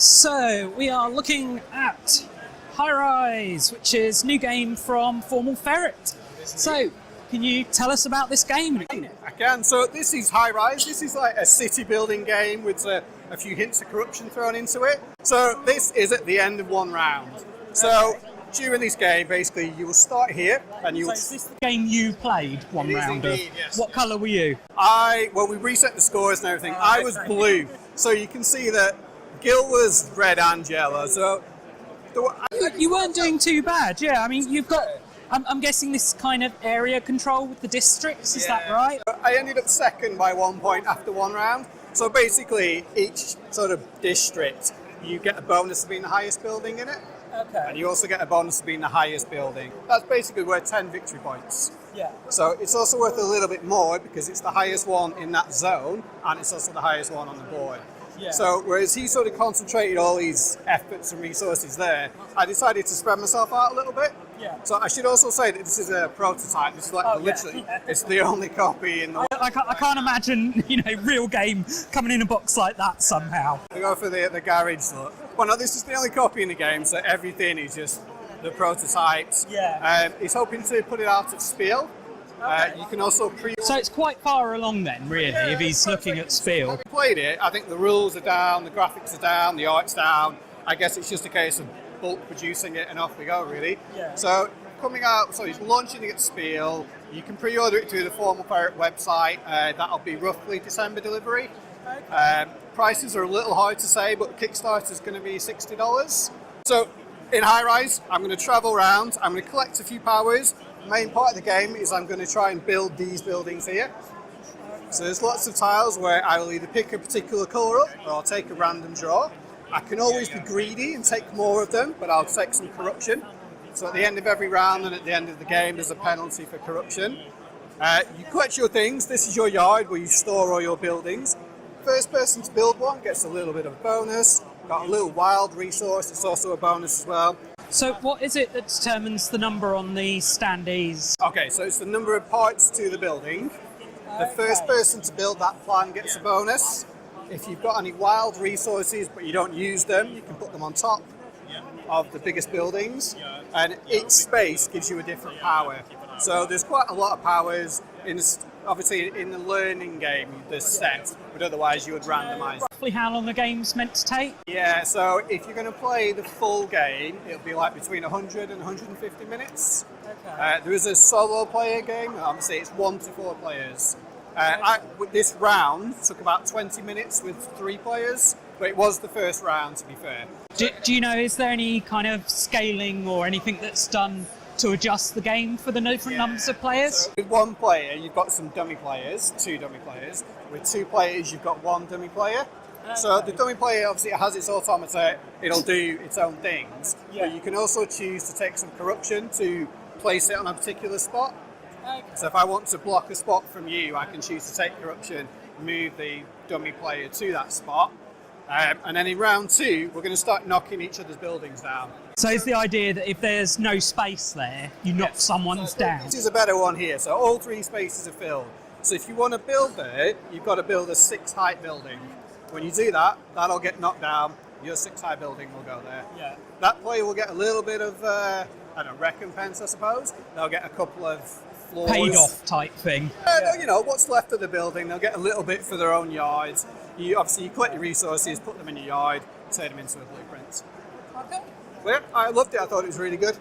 So we are looking at High Rise, which is a new game from Formal Ferret. So, can you tell us about this game? I can. So this is High Rise. This is like a city building game with a few hints of corruption thrown into it. So this is at the end of one round. So during this game, basically, you will start here and you. So is this the game you played one round of? Yes. What colour were you? Well, we reset the scores and everything. I was blue, so you can see that Gil was red and yellow. So You weren't doing too bad, yeah. I mean, you've got. I'm guessing this kind of area control with the districts. Is that right? I ended up second by 1 point after one round. So basically, each sort of district, you get a bonus for being the highest building in it. Okay. And you also get a bonus for being the highest building. That's basically worth 10 victory points. Yeah. So it's also worth a little bit more because it's the highest one in that zone and it's also the highest one on the board. Yeah. So whereas he sort of concentrated all his efforts and resources there, I decided to spread myself out a little bit. Yeah. So I should also say that this is a prototype. This is like literally, it's the only copy in the world. I can't imagine, real game coming in a box like that somehow. We go for the garage look. Well, no, this is the only copy in the game, so everything is just the prototypes. Yeah. He's hoping to put it out at Spiel. You can also So it's quite far along then, really, if he's looking at Spiel. We played it. I think the rules are down, the graphics are down, the art's down. I guess it's just a case of bulk producing it and off we go, really. Yeah. So coming out, so he's launching it at Spiel. You can pre-order it through the Formal Ferret website. That'll be roughly December delivery. Okay. Prices are a little hard to say, but Kickstarter is going to be $60. So in High Rise, I'm going to travel around. I'm going to collect a few powers. The main part of the game is I'm going to try and build these buildings here. So there's lots of tiles where I will either pick a particular colour up or I'll take a random draw. I can always be greedy and take more of them, but I'll take some corruption. So at the end of every round and at the end of the game, there's a penalty for corruption. You collect your things. This is your yard where you store all your buildings. First person to build one gets a little bit of a bonus. Got a little wild resource, it's also a bonus as well. So what is it that determines the number on the standees? Okay, so it's the number of parts to the building. The first person to build that plan gets a bonus. If you've got any wild resources but you don't use them, you can put them on top of the biggest buildings. And each space gives you a different power. So there's quite a lot of powers. Obviously, in the learning game, there's set, but otherwise you would randomise. Roughly how long the game's meant to take? Yeah, so if you're going to play the full game, it'll be like between 100 and 150 minutes. Okay. There is a solo player game, obviously it's 1 to 4 players. With this round took about 20 minutes with 3 players, but it was the first round, to be fair. Do you know, is there any kind of scaling or anything that's done to adjust the game for the different numbers of players? So with 1 player, you've got some dummy players, 2 dummy players. With 2 players, you've got 1 dummy player. Okay. So the dummy player, obviously, it has its automata, it'll do its own things. Yeah. But you can also choose to take some corruption to place it on a particular spot. Okay. So if I want to block a spot from you, I can choose to take corruption, move the dummy player to that spot. And then in round 2, we're going to start knocking each other's buildings down. So is the idea that if there's no space there, you knock someone's down? This is a better one here. So all 3 spaces are filled. So if you want to build there, you've got to build a 6-height building. When you do that, that'll get knocked down. Your 6-high building will go there. Yeah. That player will get a little bit of recompense, I suppose. They'll get a couple of floors. Paid off type thing. What's left of the building, they'll get a little bit for their own yards. You collect your resources, put them in your yard, turn them into a blueprint. Okay. Well, I loved it. I thought it was really good.